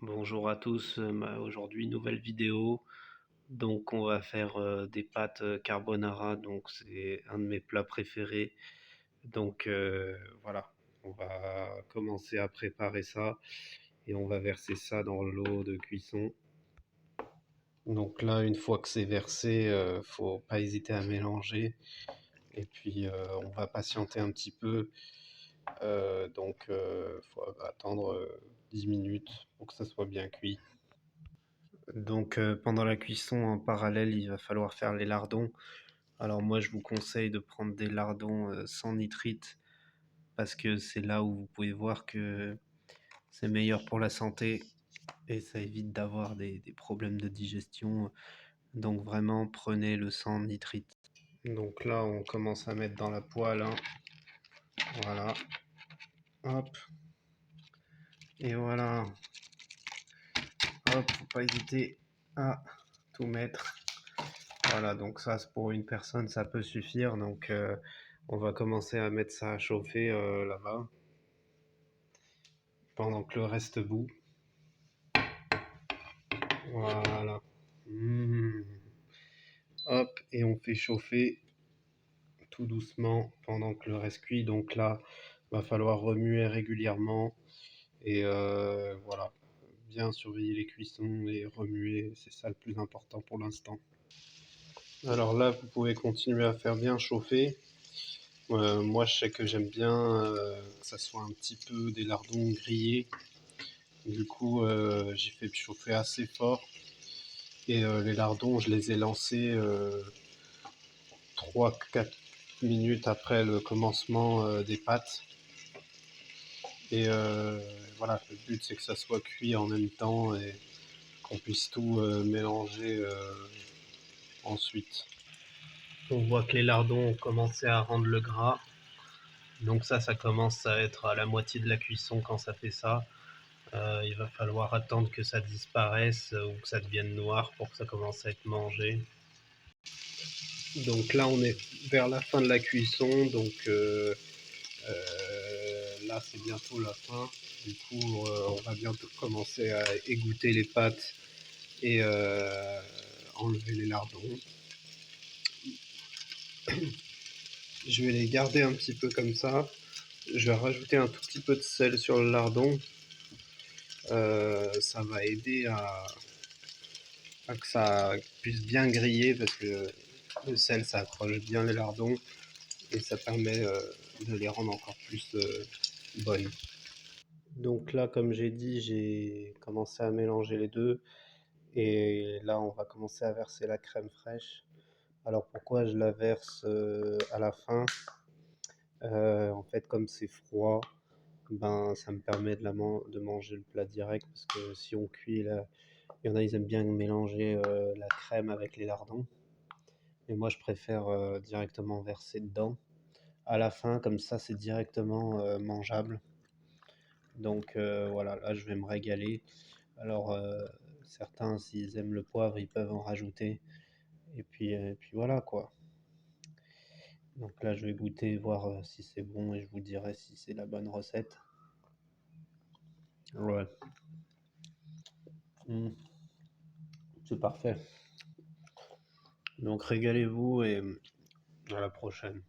Bonjour à tous, aujourd'hui nouvelle vidéo. Donc on va faire des pâtes carbonara, donc c'est un de mes plats préférés. Donc voilà, on va commencer à préparer ça et on va verser ça dans l'eau de cuisson. Donc là, une fois que c'est versé, faut pas hésiter à mélanger. Et puis on va patienter un petit peu. Donc faut attendre 10 minutes pour que ça soit bien cuit. Donc pendant la cuisson, en parallèle, il va falloir faire les lardons. Alors moi, je vous conseille de prendre des lardons sans nitrite parce que c'est là où vous pouvez voir que c'est meilleur pour la santé et ça évite d'avoir des problèmes de digestion. Donc vraiment, prenez le sans nitrite. Donc là, on commence à mettre dans la poêle, hein. Voilà. Hop. Et voilà. Hop, faut pas hésiter à tout mettre. Voilà, donc ça, c'est pour une personne, ça peut suffire. Donc, on va commencer à mettre ça à chauffer là-bas, pendant que le reste bout. Voilà. Mmh. Hop, et on fait chauffer tout doucement pendant que le reste cuit. Donc là, va falloir remuer régulièrement. Et voilà, bien surveiller les cuissons et remuer, c'est ça le plus important pour l'instant. Alors là, vous pouvez continuer à faire bien chauffer. Moi, je sais que j'aime bien que ça soit un petit peu des lardons grillés. Du coup, j'ai fait chauffer assez fort. Et les lardons, je les ai lancés 3-4 minutes après le commencement des pâtes. Et voilà, le but c'est que ça soit cuit en même temps et qu'on puisse tout mélanger ensuite. On voit que les lardons ont commencé à rendre le gras. Donc ça commence à être à la moitié de la cuisson quand ça fait ça. Il va falloir attendre que ça disparaisse ou que ça devienne noir pour que ça commence à être mangé. Donc là, on est vers la fin de la cuisson. Donc là, c'est bientôt la fin. Du coup, on va bientôt commencer à égoutter les pâtes et enlever les lardons. Je vais les garder un petit peu comme ça. Je vais rajouter un tout petit peu de sel sur le lardon. Ça va aider à que ça puisse bien griller parce que le sel ça accroche bien les lardons et ça permet de les rendre encore plus bonnes. Donc là, comme j'ai dit, j'ai commencé à mélanger les deux et là on va commencer à verser la crème fraîche. Alors pourquoi je la verse à la fin? En fait, comme c'est froid, ben ça me permet de manger le plat direct parce que si on cuit là, il y en a, ils aiment bien mélanger la crème avec les lardons. Et moi, je préfère directement verser dedans. À la fin, comme ça, c'est directement mangeable. Donc voilà, là, je vais me régaler. Alors, certains, s'ils aiment le poivre, ils peuvent en rajouter. Et puis voilà, quoi. Donc là, je vais goûter, voir si c'est bon et je vous dirai si c'est la bonne recette. Ouais. Mmh. C'est parfait. Donc régalez-vous et à la prochaine.